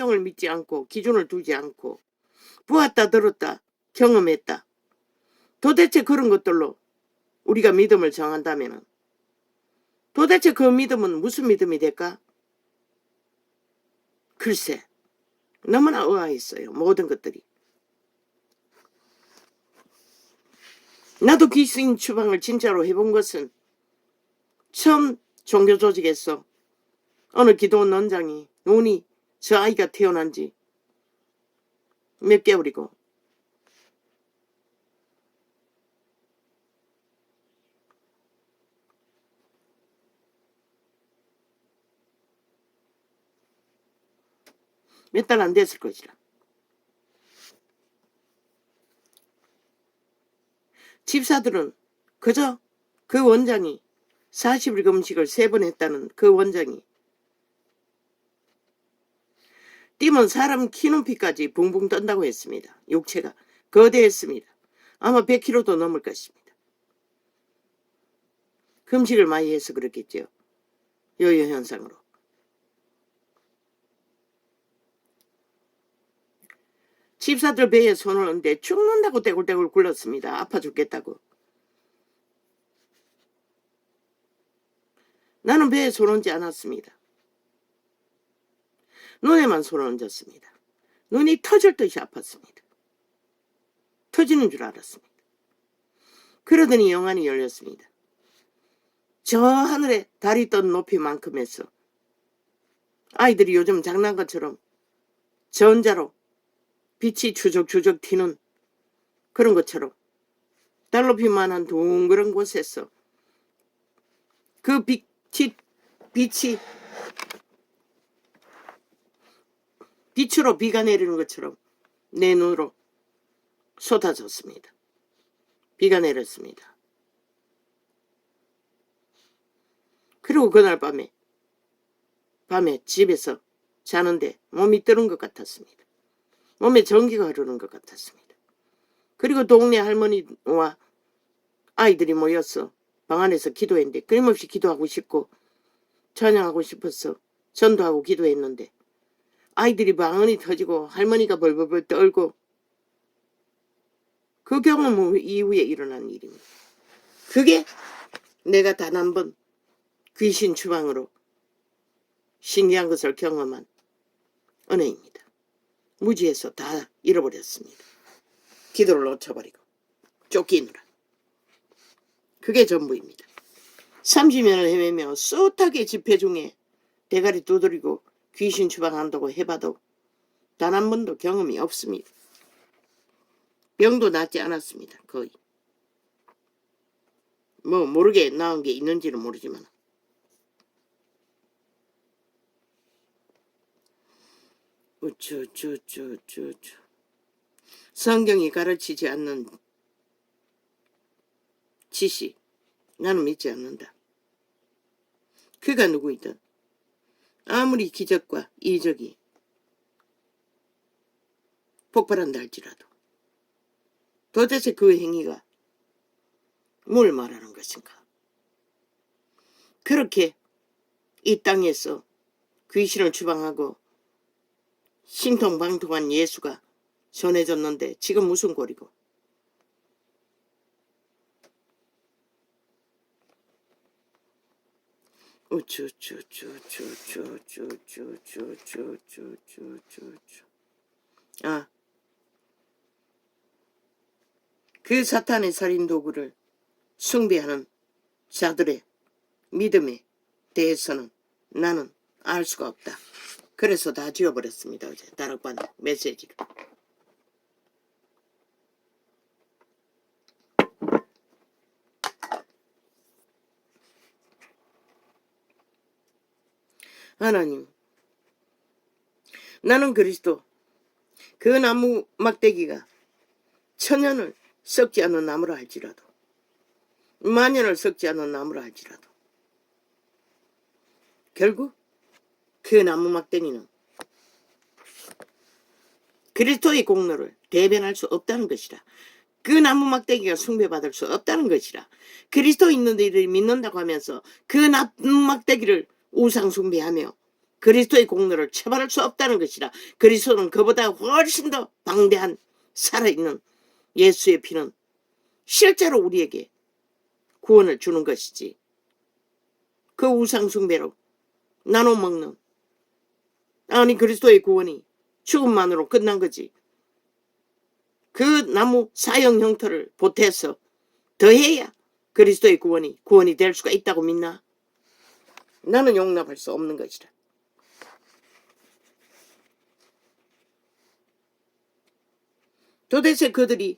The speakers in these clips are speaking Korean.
성경을 믿지 않고 기준을 두지 않고 보았다 들었다 경험했다. 도대체 그런 것들로 우리가 믿음을 정한다면 도대체 그 믿음은 무슨 믿음이 될까? 글쎄, 너무나 의아했어요. 모든 것들이. 나도 귀신 추방을 진짜로 해본 것은 처음 종교조직에서 어느 기도원 원장이 눈이 저 아이가 태어난 지 몇 개월이고 몇 달 안 됐을 것이라. 집사들은 그저 그 원장이 40일 금식을 3번 했다는 그 원장이 뛰면 사람 키높이까지 붕붕 떤다고 했습니다. 육체가 거대했습니다. 아마 100kg도 넘을 것입니다. 금식을 많이 해서 그렇겠죠. 요요 현상으로. 집사들 배에 손을 얹는데 죽는다고 떼굴떼굴 굴렀습니다. 아파 죽겠다고. 나는 배에 손 얹지 않았습니다. 눈에만 손을 얹었습니다. 눈이 터질 듯이 아팠습니다. 터지는 줄 알았습니다. 그러더니 영안이 열렸습니다. 저 하늘에 달이 뜬 높이만큼에서 아이들이 요즘 장난감처럼 전자로 빛이 주적주적 튀는 그런 것처럼 달 높이만한 둥그런 곳에서 그 빛으로 비가 내리는 것처럼 내 눈으로 쏟아졌습니다. 비가 내렸습니다. 그리고 그날 밤에 집에서 자는데 몸이 뜨는 것 같았습니다. 몸에 전기가 흐르는 것 같았습니다. 그리고 동네 할머니와 아이들이 모여서 방 안에서 기도했는데 끊임없이 기도하고 싶고 찬양하고 싶어서 전도하고 기도했는데 아이들이 방언이 터지고 할머니가 벌벌벌 떨고 그 경험 이후에 일어난 일입니다. 그게 내가 단 한 번 귀신 추방으로 신기한 것을 경험한 은혜입니다. 무지해서 다 잃어버렸습니다. 기도를 놓쳐버리고 쫓기느라. 그게 전부입니다. 30년을 헤매며 숱하게 집회 중에 대가리 두드리고 귀신 추방한다고 해봐도 단 한 번도 경험이 없습니다. 병도 낫지 않았습니다. 거의. 뭐 모르게 나은 게 있는지는 모르지만 성경이 가르치지 않는 지식 나는 믿지 않는다. 그가 누구이든 아무리 기적과 이적이 폭발한다 할지라도 도대체 그 행위가 뭘 말하는 것인가? 그렇게 이 땅에서 귀신을 추방하고 신통방통한 예수가 전해졌는데 지금 무슨 꼴이고? 그 사탄의 살인 도구를 숭배하는 자들의 믿음에 대해서는 나는 알 수가 없다. 그래서 다 지워버렸습니다. 어제 다락방 메시지를. 하나님, 나는 그리스도 그 나무 막대기가 천년을 썩지 않는 나무라 할지라도 만년을 썩지 않는 나무라 할지라도 결국 그 나무 막대기는 그리스도의 공로를 대변할 수 없다는 것이라. 그 나무 막대기가 숭배받을 수 없다는 것이라. 그리스도 있는 이들이 믿는다고 하면서 그 나무 막대기를 우상 숭배하며 그리스도의 공로를 처벌할 수 없다는 것이라. 그리스도는 그보다 훨씬 더 방대한 살아있는 예수의 피는 실제로 우리에게 구원을 주는 것이지, 그 우상숭배로 나눠 먹는, 아니 그리스도의 구원이 죽음만으로 끝난 거지. 그 나무 사형 형태를 보태서 더해야 그리스도의 구원이 될 수가 있다고 믿나? 나는 용납할 수 없는 것이라. 도대체 그들이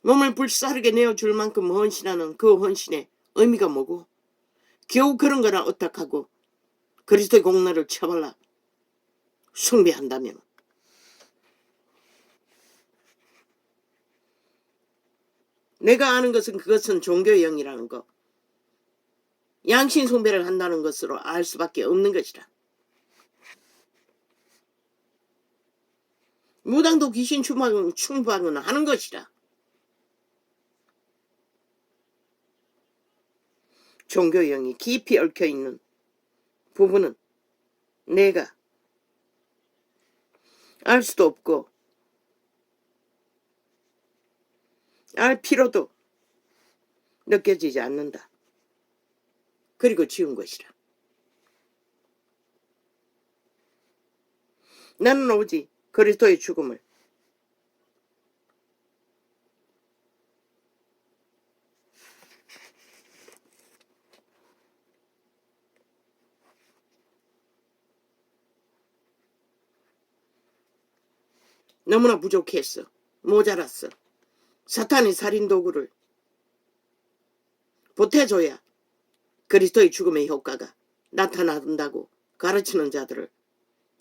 몸을 불사르게 내어줄 만큼 헌신하는 그 헌신의 의미가 뭐고, 겨우 그런 거나 어떡하고 그리스도의 공로를 처벌라 숭배한다면, 내가 아는 것은 그것은 종교의 영이라는 거, 양신 숭배를 한다는 것으로 알 수밖에 없는 것이라. 무당도 귀신 충방은 하는 것이라. 종교의 영이 깊이 얽혀있는 부분은 내가 알 수도 없고 알 필요도 느껴지지 않는다. 그리고 지운 것이라. 나는 오직 그리스도의 죽음을 너무나 부족했어. 모자랐어. 사탄의 살인도구를 보태줘야 그리스도의 죽음의 효과가 나타난다고 가르치는 자들을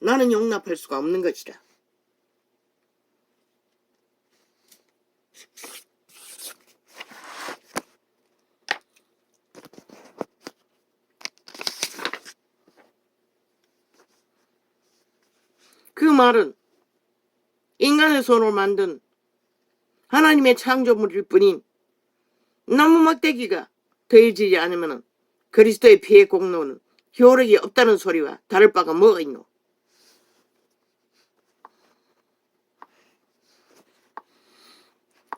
나는 용납할 수가 없는 것이라. 그 말은 인간의 손으로 만든 하나님의 창조물일 뿐인 나무 막대기가 더해지지 않으면 그리스도의 피의 공로는 효력이 없다는 소리와 다를 바가 뭐가 있노?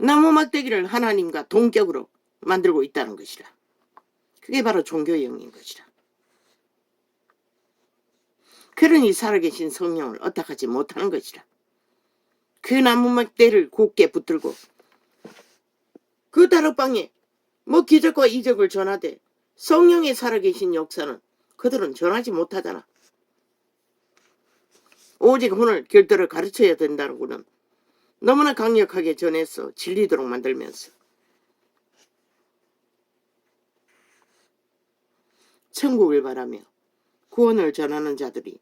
나무 막대기를 하나님과 동격으로 만들고 있다는 것이라. 그게 바로 종교의 영인 것이라. 그러니 살아계신 성령을 어떡하지 못하는 것이라. 그 나무 막대를 굳게 붙들고 그 다락방에 뭐 기적과 이적을 전하되 성령의 살아계신 역사는 그들은 전하지 못하잖아. 오직 오늘 결도를 가르쳐야 된다고는 너무나 강력하게 전해서 질리도록 만들면서 천국을 바라며 구원을 전하는 자들이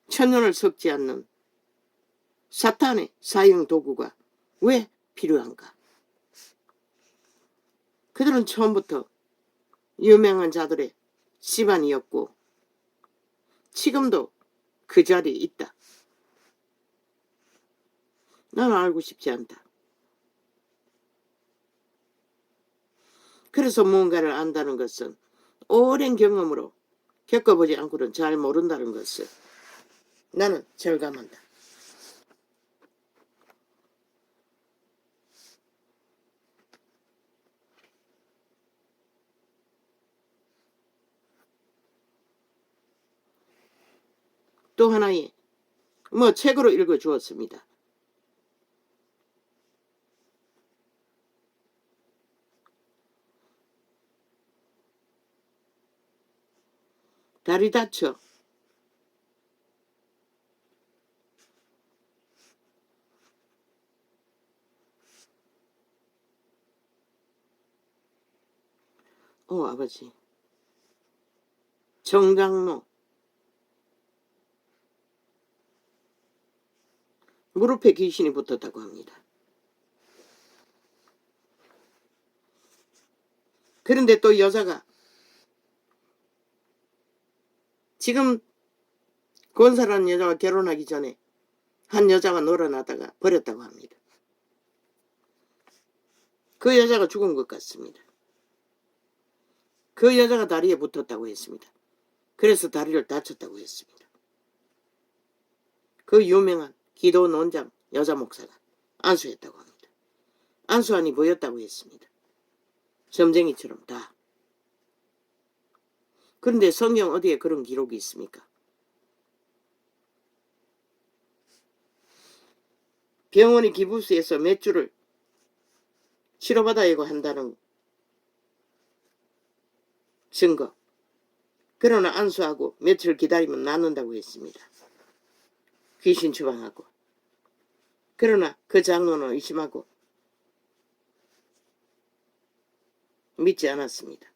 천년을 섞지 않는 사탄의 사형 도구가 왜 필요한가? 그들은 처음부터 유명한 자들의 집안이었고 지금도 그 자리에 있다. 나는 알고 싶지 않다. 그래서 무언가를 안다는 것은 오랜 경험으로 겪어보지 않고는 잘 모른다는 것을 나는 절감한다. 또 하나의 책으로 읽어주었습니다. 다리 다쳐 아버지 정장로 무릎에 귀신이 붙었다고 합니다. 그런데 또 여자가 지금 권사라는 여자가 결혼하기 전에 한 여자가 놀아나다가 버렸다고 합니다. 그 여자가 죽은 것 같습니다. 그 여자가 다리에 붙었다고 했습니다. 그래서 다리를 다쳤다고 했습니다. 그 유명한 기도 논장 여자 목사가 안수했다고 합니다. 안수안이 보였다고 했습니다. 점쟁이처럼 다. 그런데 성경 어디에 그런 기록이 있습니까? 병원이 기부스에서 몇 주를 치료받아야 한다는 증거. 그러나 안수하고 며칠 기다리면 낫는다고 했습니다. 귀신 처방하고. 그러나 그 장로는 의심하고 믿지 않았습니다.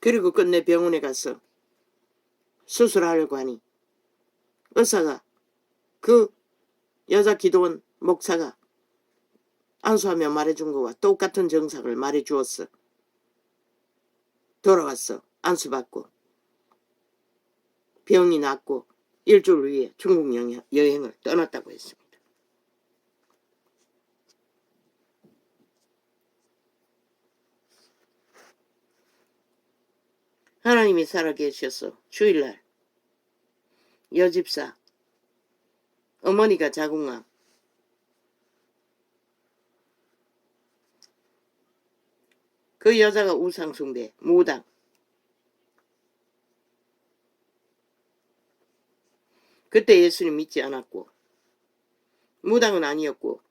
그리고 끝내 병원에 가서 수술하려고 하니 의사가 그 여자 기도원 목사가 안수하며 말해준 거와 똑같은 증상을 말해주었어. 돌아왔어. 안수받고 병이 낫고 일주일 후에 중국 여행을 떠났다고 했습니다. 하나님이 살아계셔서 주일날 여집사 어머니가 자궁암 그 여자가 우상숭배 무당 그때 예수님 믿지 않았고 무당은 아니었고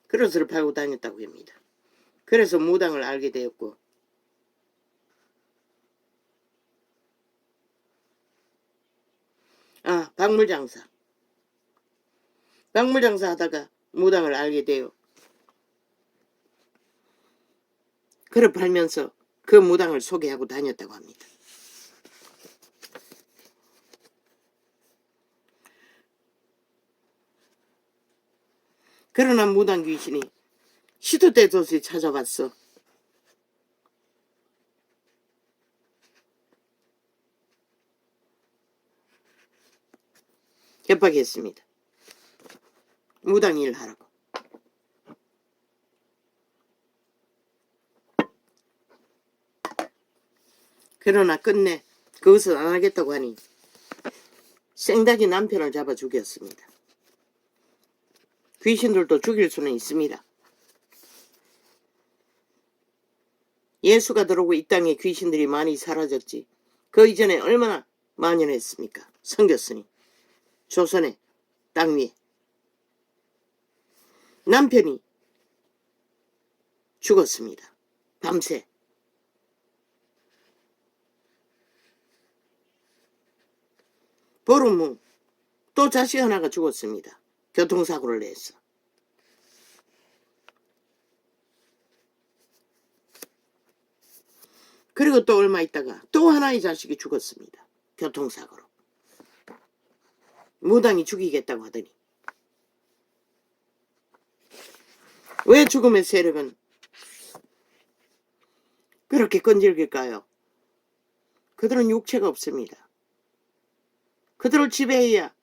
그릇을 팔고 다녔다고 합니다. 그래서 무당을 알게 되었고 박물장사 하다가 무당을 알게 돼요. 그릇 팔면서 그 무당을 소개하고 다녔다고 합니다. 그러나 무당 귀신이 시도 때도 없이 찾아왔어. 협박했습니다. 무당 일 하라고. 그러나 끝내 그것을 안 하겠다고 하니 생닭이 남편을 잡아 죽였습니다. 귀신들도 죽일 수는 있습니다. 예수가 들어오고 이 땅에 귀신들이 많이 사라졌지. 그 이전에 얼마나 만연했습니까? 섬겼으니 조선의 땅 위에. 남편이 죽었습니다. 밤새. 보름 후 또 자식 하나가 죽었습니다. 교통사고를 내서. 그리고 또 얼마 있다가 또 하나의 자식이 죽었습니다. 교통사고로. 무당이 죽이겠다고 하더니. 왜 죽음의 세력은 그렇게 끈질길까요? 그들은 육체가 없습니다. 그들을 지배해야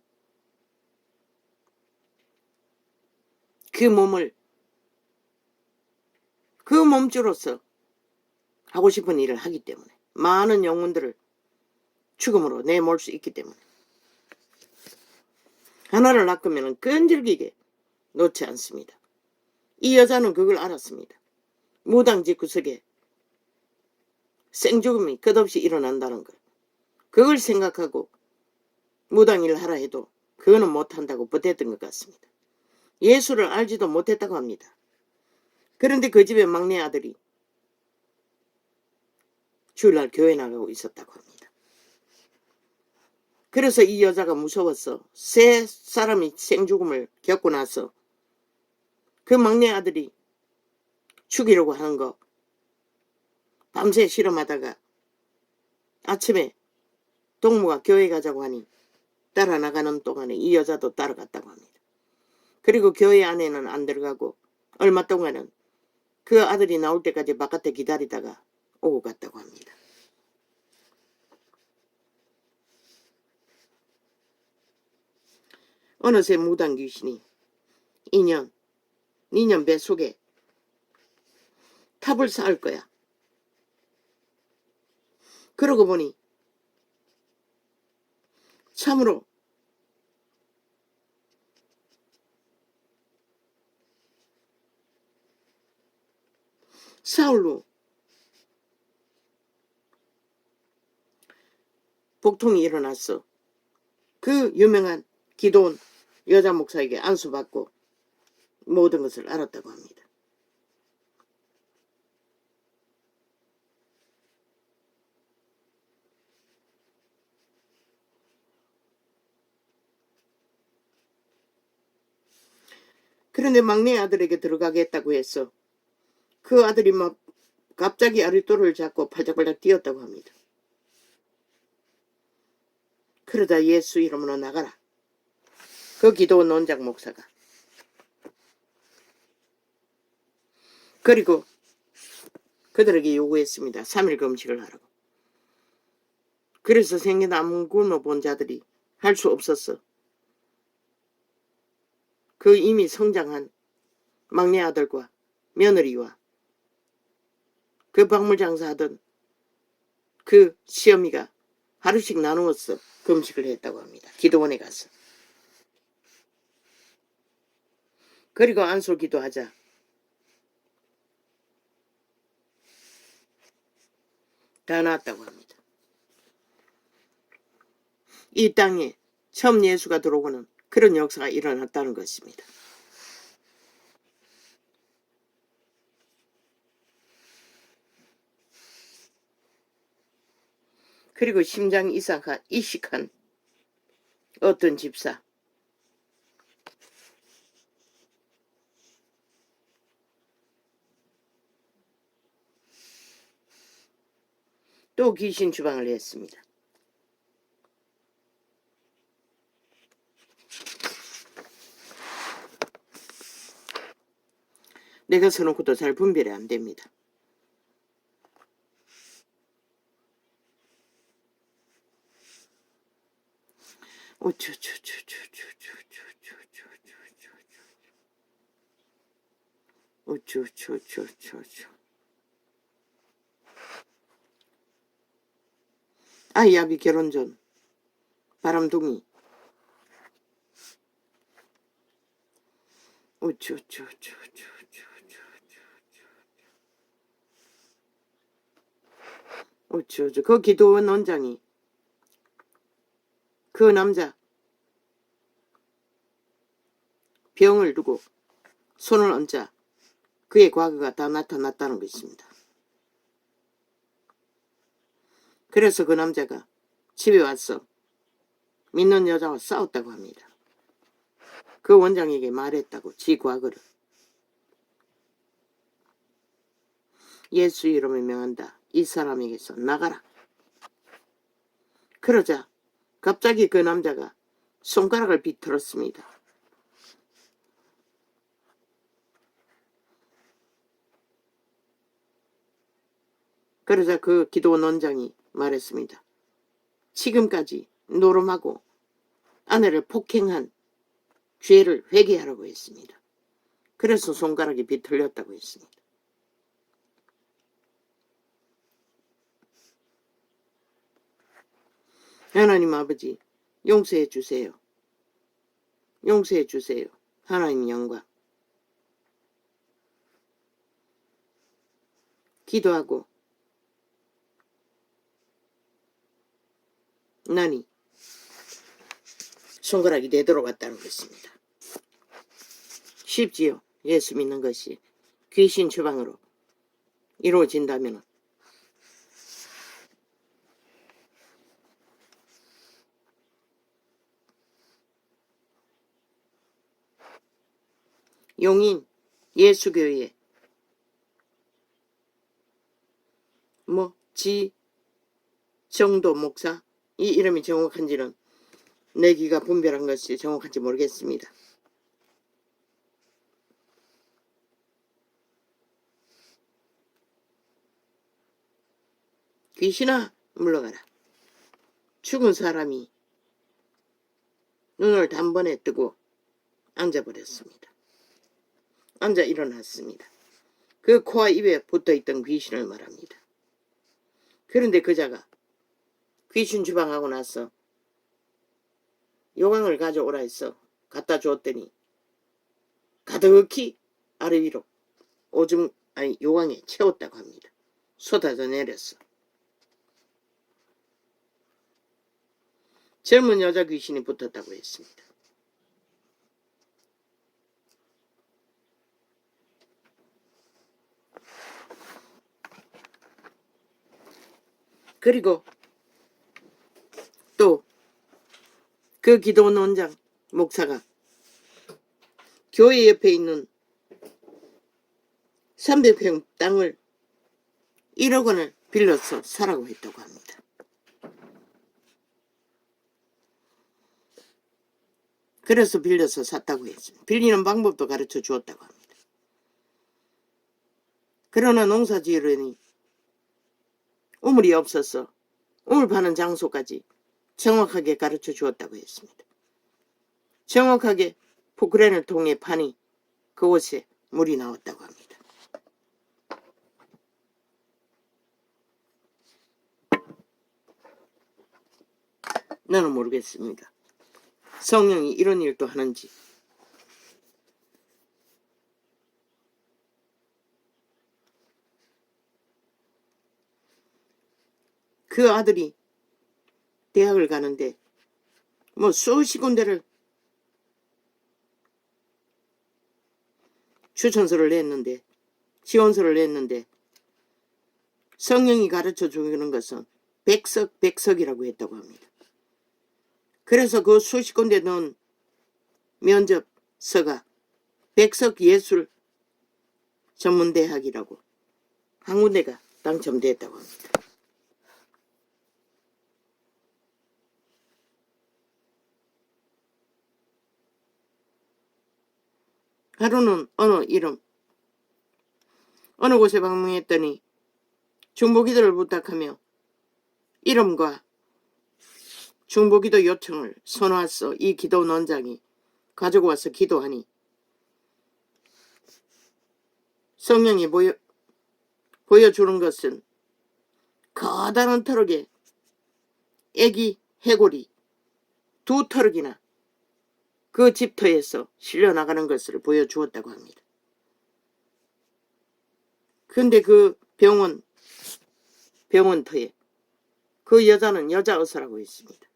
그 몸을 그 몸주로서 하고 싶은 일을 하기 때문에 많은 영혼들을 죽음으로 내몰 수 있기 때문에 하나를 낚으면 끈질기게 놓지 않습니다. 이 여자는 그걸 알았습니다. 무당집 구석에 생죽음이 끝없이 일어난다는 걸. 그걸 생각하고 무당일을 하라 해도 그거는 못한다고 버텼던 것 같습니다. 예수를 알지도 못했다고 합니다. 그런데 그 집의 막내 아들이 주일날 교회 나가고 있었다고 합니다. 그래서 이 여자가 무서워서 세 사람이 생죽음을 겪고 나서 그 막내 아들이 죽이려고 하는 거 밤새 실험하다가 아침에 동무가 교회 가자고 하니 따라 나가는 동안에 이 여자도 따라갔다고 합니다. 그리고 교회 안에는 안 들어가고 얼마 동안은 그 아들이 나올 때까지 바깥에 기다리다가 오고 갔다고 합니다. 어느새 무당 귀신이 2년 니년 뱃속에 탑을 쌓을 거야. 그러고 보니 참으로 사울로 복통이 일어났어. 그 유명한 기도원 여자 목사에게 안수받고 모든 것을 알았다고 합니다. 그런데 막내 아들에게 들어가겠다고 했어. 그 아들이 막 갑자기 아랫도를 잡고 팔짝팔짝 뛰었다고 합니다. 그러다 예수 이름으로 나가라. 그 기도원 원장 목사가. 그리고 그들에게 요구했습니다. 3일 금식을 하라고. 그래서 생애나무 굶어 본 자들이 할 수 없었어. 그 이미 성장한 막내 아들과 며느리와 그 박물 장사하던 그 시어미가 하루씩 나누었어. 금식을 했다고 합니다. 기도원에 가서. 그리고 안수 기도하자. 다 나았다고 합니다. 이 땅에 처음 예수가 들어오고는 그런 역사가 일어났다는 것입니다. 그리고 심장 이식한 어떤 집사, 또 귀신 주방을 했습니다. 내가 서놓고도 잘 분별이 안 됩니다. 아이아비 결혼 전 바람둥이 그 기도원 원장이 그 남자 병을 두고 손을 얹자 그의 과거가 다 나타났다는 것입니다. 그래서 그 남자가 집에 와서 믿는 여자와 싸웠다고 합니다. 그 원장에게 말했다고 지 과거를. 예수 이름을 명한다. 이 사람에게서 나가라. 그러자 갑자기 그 남자가 손가락을 비틀었습니다. 그러자 그 기도원 원장이 말했습니다. 지금까지 노름하고 아내를 폭행한 죄를 회개하라고 했습니다. 그래서 손가락이 비틀렸다고 했습니다. 하나님 아버지 용서해 주세요. 용서해 주세요. 하나님 영광. 기도하고 나니 손가락이 되돌아갔다는 것입니다. 쉽지요. 예수 믿는 것이 귀신 처방으로 이루어진다면 용인 예수교회 지정도 목사 이 이름이 정확한지는 내기가 분별한 것이 정확한지 모르겠습니다. 귀신아 물러가라. 죽은 사람이 눈을 단번에 뜨고 앉아버렸습니다. 앉아 일어났습니다. 그 코와 입에 붙어있던 귀신을 말합니다. 그런데 그자가 귀신 주방하고 나서 요강을 가져오라 해서 갖다 주었더니 가득히 아래 위로 요강에 채웠다고 합니다. 쏟아져 내렸어. 젊은 여자 귀신이 붙었다고 했습니다. 그리고 또 그 기도원 원장 목사가 교회 옆에 있는 300평 땅을 1억 원을 빌려서 사라고 했다고 합니다. 그래서 빌려서 샀다고 했습니다. 빌리는 방법도 가르쳐 주었다고 합니다. 그러나 농사 지으려니 우물이 없어서 우물 파는 장소까지 정확하게 가르쳐 주었다고 했습니다. 정확하게 포크레인을 통해 파니 그곳에 물이 나왔다고 합니다. 나는 모르겠습니다. 성령이 이런 일도 하는지. 그 아들이 대학을 가는데 뭐 수십 군데를 추천서를 냈는데 지원서를 냈는데 성령이 가르쳐 주는 것은 백석이라고 했다고 합니다. 그래서 그 수십 군데 넣은 면접서가 백석예술 전문대학이라고 한 군데가 당첨됐다고 합니다. 하루는 어느 곳에 방문했더니 중보기도를 부탁하며 이름과 중보기도 요청을 써놨어. 이 기도원 원장이 가지고 와서 기도하니 성령이 보여주는 것은 커다란 트럭에 애기 해골이 2트럭이나 그 집터에서 실려 나가는 것을 보여주었다고 합니다. 근데 그 병원터에 그 여자는 여자 의사라고 했습니다.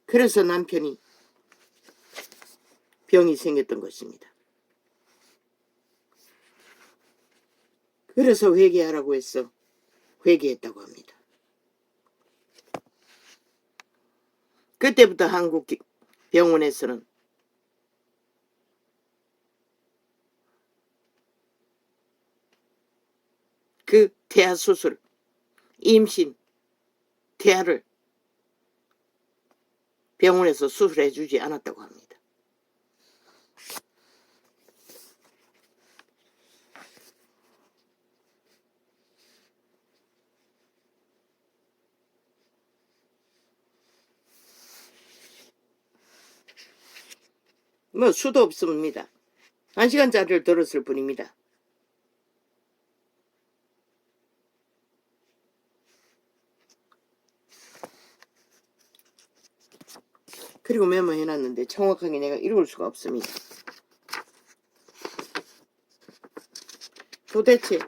그래서 남편이 병이 생겼던 것입니다. 그래서 회개하라고 해서 회개했다고 합니다. 그때부터 한국 병원에서는 그 태아 수술, 임신, 태아를 병원에서 수술해 주지 않았다고 합니다. 뭐 수도 없습니다. 1시간짜리를 들었을 뿐입니다. 그리고 메모해놨는데 정확하게 내가 읽을 수가 없습니다. 도대체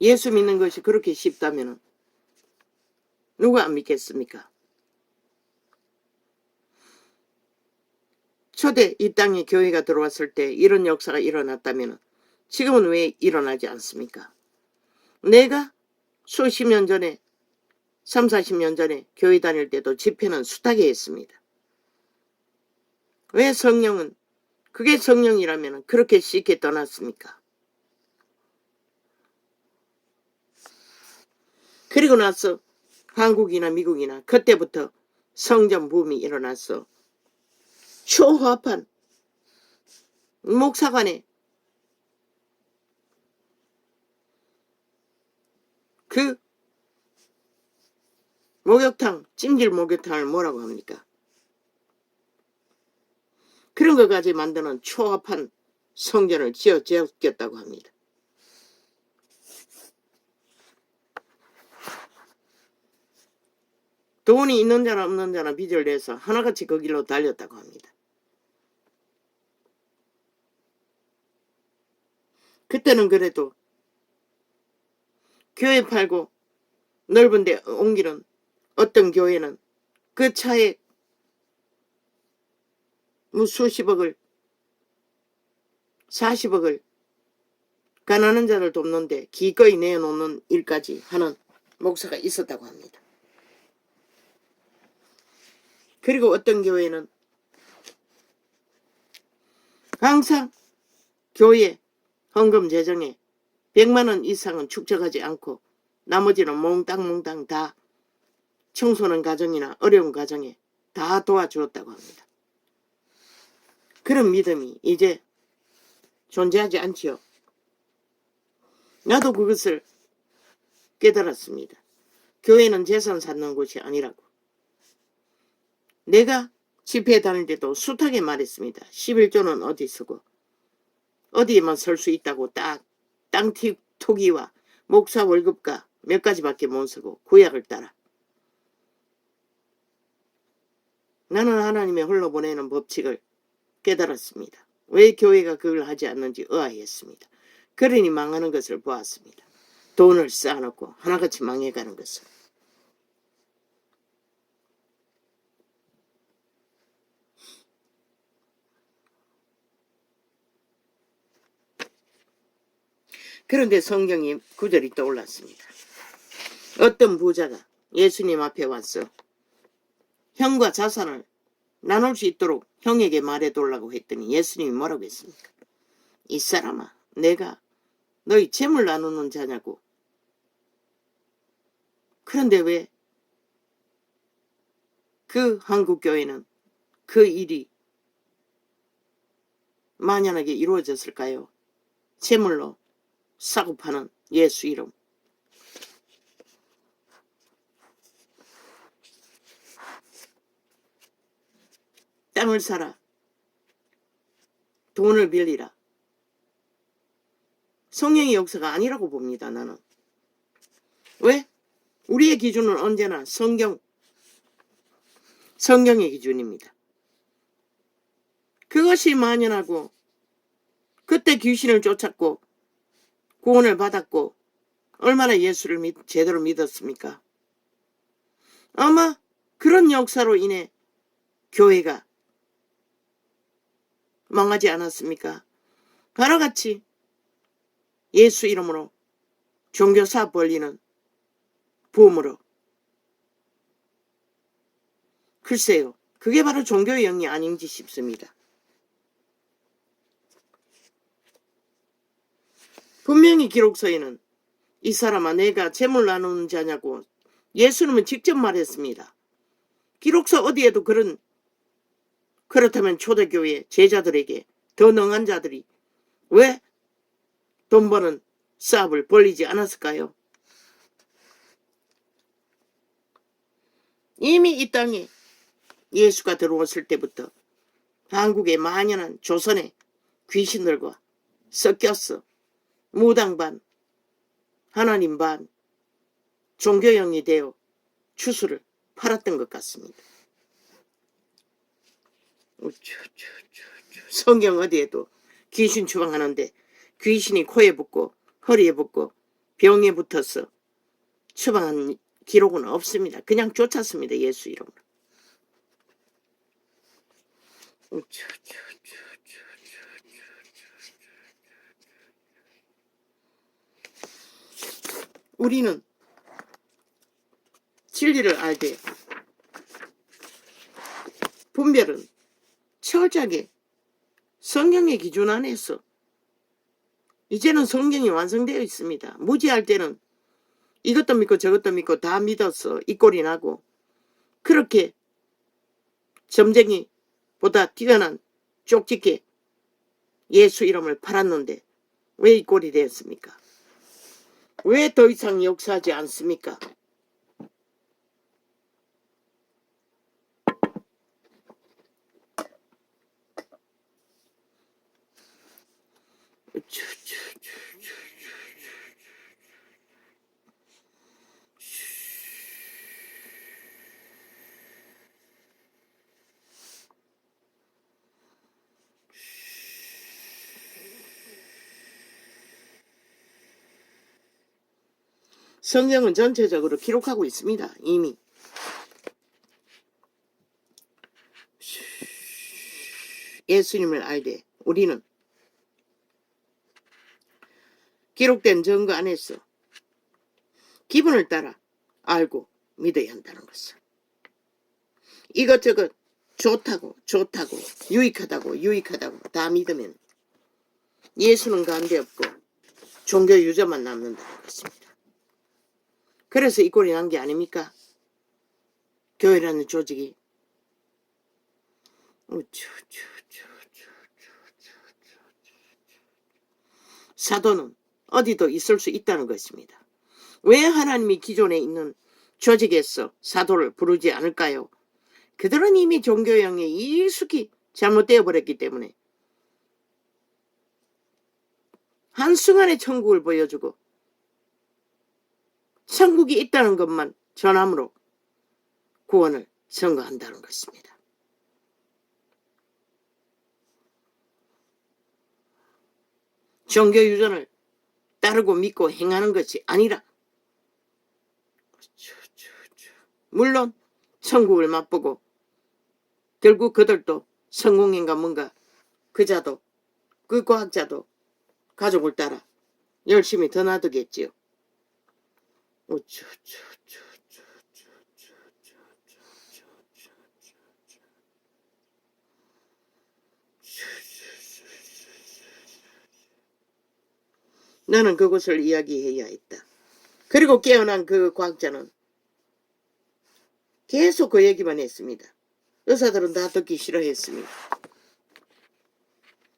예수 믿는 것이 그렇게 쉽다면 누가 안 믿겠습니까? 초대 이 땅에 교회가 들어왔을 때 이런 역사가 일어났다면 지금은 왜 일어나지 않습니까? 내가 수십 년 전에 30-40년 전에 교회 다닐 때도 집회는 숱하게 했습니다. 왜 성령은 그게 성령이라면 그렇게 쉽게 떠났습니까? 그리고 나서 한국이나 미국이나 그때부터 성전 붐이 일어났어. 초화판 목사관에 그 목욕탕, 찜질 목욕탕을 뭐라고 합니까? 그런 것까지 만드는 초합한 성전을 지었겠다고 합니다. 돈이 있는 자나 없는 자나 빚을 내서 하나같이 그 길로 달렸다고 합니다. 그때는 그래도 교회 팔고 넓은 데 옮기는 어떤 교회는 그 차에 수십억을 40억을 가난한 자를 돕는데 기꺼이 내놓는 일까지 하는 목사가 있었다고 합니다. 그리고 어떤 교회는 항상 교회 헌금 재정에 100만 원 이상은 축적하지 않고 나머지는 몽땅몽땅 다 청소년 가정이나 어려운 가정에 다 도와주었다고 합니다. 그런 믿음이 이제 존재하지 않지요. 나도 그것을 깨달았습니다. 교회는 재산 쌓는 곳이 아니라고. 내가 집회 다닐 때도 숱하게 말했습니다. 11조는 어디 쓰고 어디에만 설 수 있다고 딱 땅 토기와 목사 월급과 몇 가지밖에 못 쓰고 구약을 따라. 나는 하나님의 홀로 보내는 법칙을 깨달았습니다. 왜 교회가 그걸 하지 않는지 의아했습니다. 그러니 망하는 것을 보았습니다. 돈을 쌓아놓고 하나같이 망해가는 것을. 그런데 성경이 구절이 떠올랐습니다. 어떤 부자가 예수님 앞에 와서 형과 자산을 나눌 수 있도록 형에게 말해달라고 했더니 예수님이 뭐라고 했습니까? 이 사람아, 내가 너희 재물 나누는 자냐고. 그런데 왜 그 한국교회는 그 일이 만연하게 이루어졌을까요? 재물로 사고 파는 예수 이름. 땅을 사라. 돈을 빌리라. 성령의 역사가 아니라고 봅니다. 나는. 왜? 우리의 기준은 언제나 성경의 기준입니다. 그것이 만연하고 그때 귀신을 쫓았고 구원을 받았고 얼마나 예수를 제대로 믿었습니까? 아마 그런 역사로 인해 교회가 망하지 않았습니까? 하나같이 예수 이름으로 종교사업 벌리는 부음으로. 글쎄요. 그게 바로 종교의 영이 아닌지 싶습니다. 분명히 기록서에는 이 사람아 내가 재물 나누는 자냐고 예수님은 직접 말했습니다. 기록서 어디에도 그렇다면 초대교회 제자들에게 더 능한 자들이 왜 돈 버는 사업을 벌리지 않았을까요? 이미 이 땅에 예수가 들어왔을 때부터 한국의 만연한 조선의 귀신들과 섞였어. 무당 반, 하나님 반, 종교형이 되어 추수를 팔았던 것 같습니다. 성경 어디에도 귀신 추방하는데 귀신이 코에 붙고 허리에 붙고 병에 붙어서 추방한 기록은 없습니다. 그냥 쫓았습니다. 예수 이름으로. 우리는 진리를 알되 분별은 철저하게 성경의 기준 안에서 이제는 성경이 완성되어 있습니다. 무지할 때는 이것도 믿고 저것도 믿고 다 믿어서 이 꼴이 나고 그렇게 점쟁이보다 뛰어난 쪽집게 예수 이름을 팔았는데 왜 이 꼴이 되었습니까? 왜 더 이상 역사하지 않습니까? 성경은 전체적으로 기록하고 있습니다. 이미. 예수님을 알되 우리는 기록된 증거 안에서 기분을 따라 알고 믿어야 한다는 것을. 이것저것 좋다고 유익하다고 다 믿으면 예수는 관계없고 종교 유저만 남는다는 것입니다. 그래서 이 꼴이 난 게 아닙니까? 교회라는 조직이. 사도는 어디도 있을 수 있다는 것입니다. 왜 하나님이 기존에 있는 조직에서 사도를 부르지 않을까요? 그들은 이미 종교형에 익숙히 잘못되어 버렸기 때문에 한순간에 천국을 보여주고 천국이 있다는 것만 전함으로 구원을 선고한다는 것입니다. 종교 유전을 따르고 믿고 행하는 것이 아니라 물론 천국을 맛보고 결국 그들도 성공인가 뭔가 그자도 그 과학자도 가족을 따라 열심히 더 놔두겠지요. 나는 그것을 이야기해야 했다. 그리고 깨어난 그 과학자는 계속 그 얘기만 했습니다. 의사들은 다 듣기 싫어했습니다.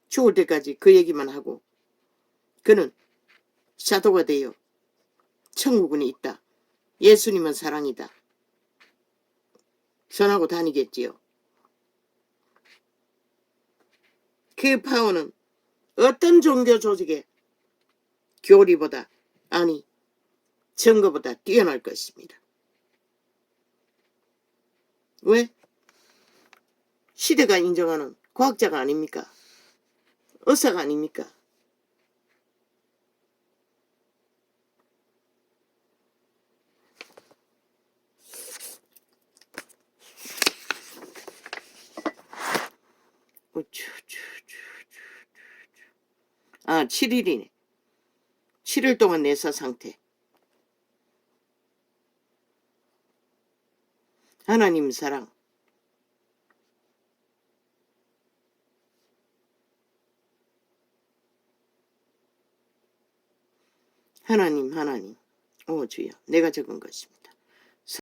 죽을 때까지 그 얘기만 하고 그는 사도가 되어 천국은 있다. 예수님은 사랑이다. 전하고 다니겠지요. 그 파워는 어떤 종교 조직의 교리보다 아니 증거보다 뛰어날 것입니다. 왜? 시대가 인정하는 과학자가 아닙니까? 의사가 아닙니까? 아, 7일이네. 7일 동안 내사 상태. 하나님 사랑. 하나님. 오 주여, 내가 적은 것입니다.